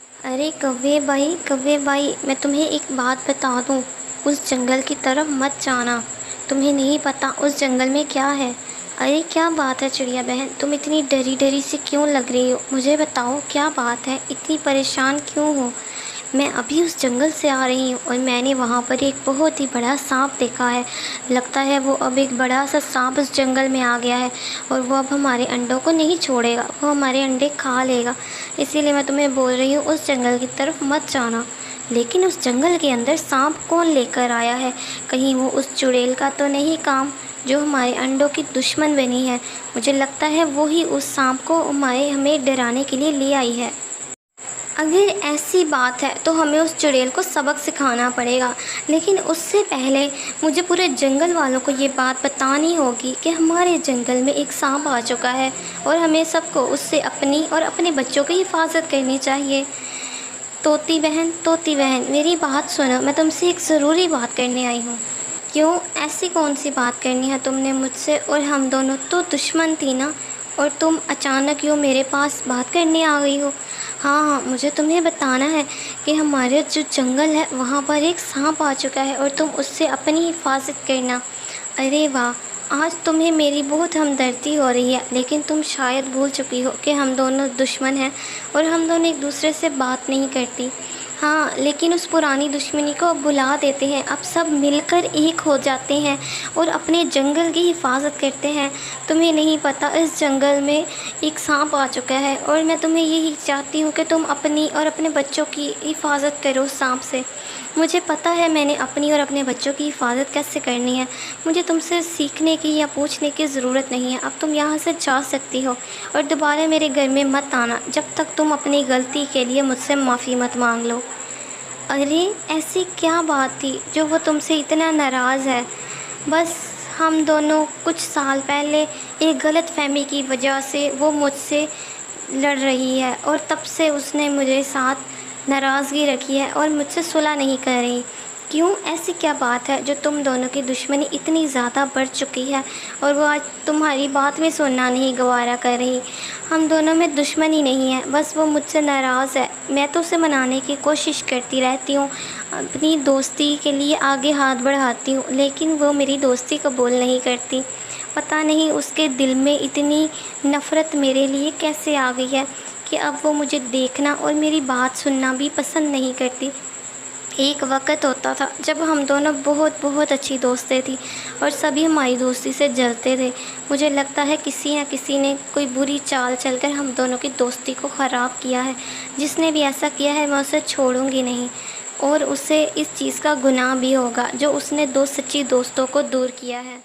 ارے کوے بھائی میں تمہیں ایک بات بتا دوں، اس جنگل کی طرف مت جانا، تمہیں نہیں پتہ اس جنگل میں کیا ہے۔ ارے کیا بات ہے چڑیا بہن، تم اتنی ڈری ڈری سی کیوں لگ رہی ہو؟ مجھے بتاؤ کیا بات ہے، اتنی پریشان کیوں ہو؟ میں ابھی اس جنگل سے آ رہی ہوں اور میں نے وہاں پر ایک بہت ہی بڑا سانپ دیکھا ہے۔ لگتا ہے وہ اب ایک بڑا سا سانپ اس جنگل میں آ گیا ہے اور وہ اب ہمارے انڈوں کو نہیں چھوڑے گا، وہ ہمارے انڈے کھا لے گا۔ اسی لیے میں تمہیں بول رہی ہوں اس جنگل کی طرف مت جانا۔ لیکن اس جنگل کے اندر سانپ کون لے کر آیا ہے؟ کہیں وہ اس چڑیل کا تو نہیں کام جو ہمارے انڈوں کی دشمن بنی ہے؟ مجھے لگتا ہے وہی اس سانپ کو ہمیں ڈرانے کے لیے لے آئی ہے۔ اگر ایسی بات ہے تو ہمیں اس چڑیل کو سبق سکھانا پڑے گا، لیکن اس سے پہلے مجھے پورے جنگل والوں کو یہ بات بتانی ہوگی کہ ہمارے جنگل میں ایک سانپ آ چکا ہے اور ہمیں سب کو اس سے اپنی اور اپنے بچوں کی حفاظت کرنی چاہیے۔ طوطی بہن میری بات سنو، میں تم سے ایک ضروری بات کرنے آئی ہوں۔ کیوں؟ ایسی کون سی بات کرنی ہے تم نے مجھ سے؟ اور ہم دونوں تو دشمن تھی نا، اور تم اچانک یوں میرے پاس بات کرنے آ گئی ہو۔ ہاں مجھے تمہیں بتانا ہے کہ ہمارے جو جنگل ہے وہاں پر ایک سانپ آ چکا ہے اور تم اس سے اپنی حفاظت کرنا۔ ارے واہ، آج تمہیں میری بہت ہمدردی ہو رہی ہے، لیکن تم شاید بھول چکی ہو کہ ہم دونوں دشمن ہیں اور ہم دونوں ایک دوسرے سے بات نہیں کرتی۔ ہاں لیکن اس پرانی دشمنی کو اب بھلا دیتے ہیں، اب سب مل کر ایک ہو جاتے ہیں اور اپنے جنگل کی حفاظت کرتے ہیں۔ تمہیں نہیں پتہ اس جنگل میں ایک سانپ آ چکا ہے اور میں تمہیں یہی چاہتی ہوں کہ تم اپنی اور اپنے بچوں کی حفاظت کرو سانپ سے۔ مجھے پتہ ہے میں نے اپنی اور اپنے بچوں کی حفاظت کیسے کرنی ہے، مجھے تم سے سیکھنے کی یا پوچھنے کی ضرورت نہیں ہے۔ اب تم یہاں سے جا سکتی ہو اور دوبارہ میرے گھر میں مت آنا جب تک تم اپنی غلطی کے لیے مجھ سے معافی مت مانگ لو۔ ارے ایسی کیا بات تھی جو وہ تم سے اتنا ناراض ہے؟ بس ہم دونوں کچھ سال پہلے ایک غلط فہمی کی وجہ سے وہ مجھ سے لڑ رہی ہے اور تب سے اس نے مجھے ساتھ ناراضگی رکھی ہے اور مجھ سے صلح نہیں کر رہی۔ کیوں؟ ایسی کیا بات ہے جو تم دونوں کی دشمنی اتنی زیادہ بڑھ چکی ہے اور وہ آج تمہاری بات میں سننا نہیں گوارا کر رہی؟ ہم دونوں میں دشمنی نہیں ہے، بس وہ مجھ سے ناراض ہے۔ میں تو اسے منانے کی کوشش کرتی رہتی ہوں، اپنی دوستی کے لیے آگے ہاتھ بڑھاتی ہوں، لیکن وہ میری دوستی قبول نہیں کرتی۔ پتہ نہیں اس کے دل میں اتنی نفرت میرے لیے کیسے آ گئی ہے کہ اب وہ مجھے دیکھنا اور میری بات سننا بھی پسند نہیں کرتی۔ ایک وقت ہوتا تھا جب ہم دونوں بہت اچھی دوستیں تھیں اور سبھی ہماری دوستی سے جلتے تھے۔ مجھے لگتا ہے کسی نہ کسی نے کوئی بری چال چل کر ہم دونوں کی دوستی کو خراب کیا ہے۔ جس نے بھی ایسا کیا ہے میں اسے چھوڑوں گی نہیں، اور اسے اس چیز کا گناہ بھی ہوگا جو اس نے دو سچی دوستوں کو دور کیا ہے۔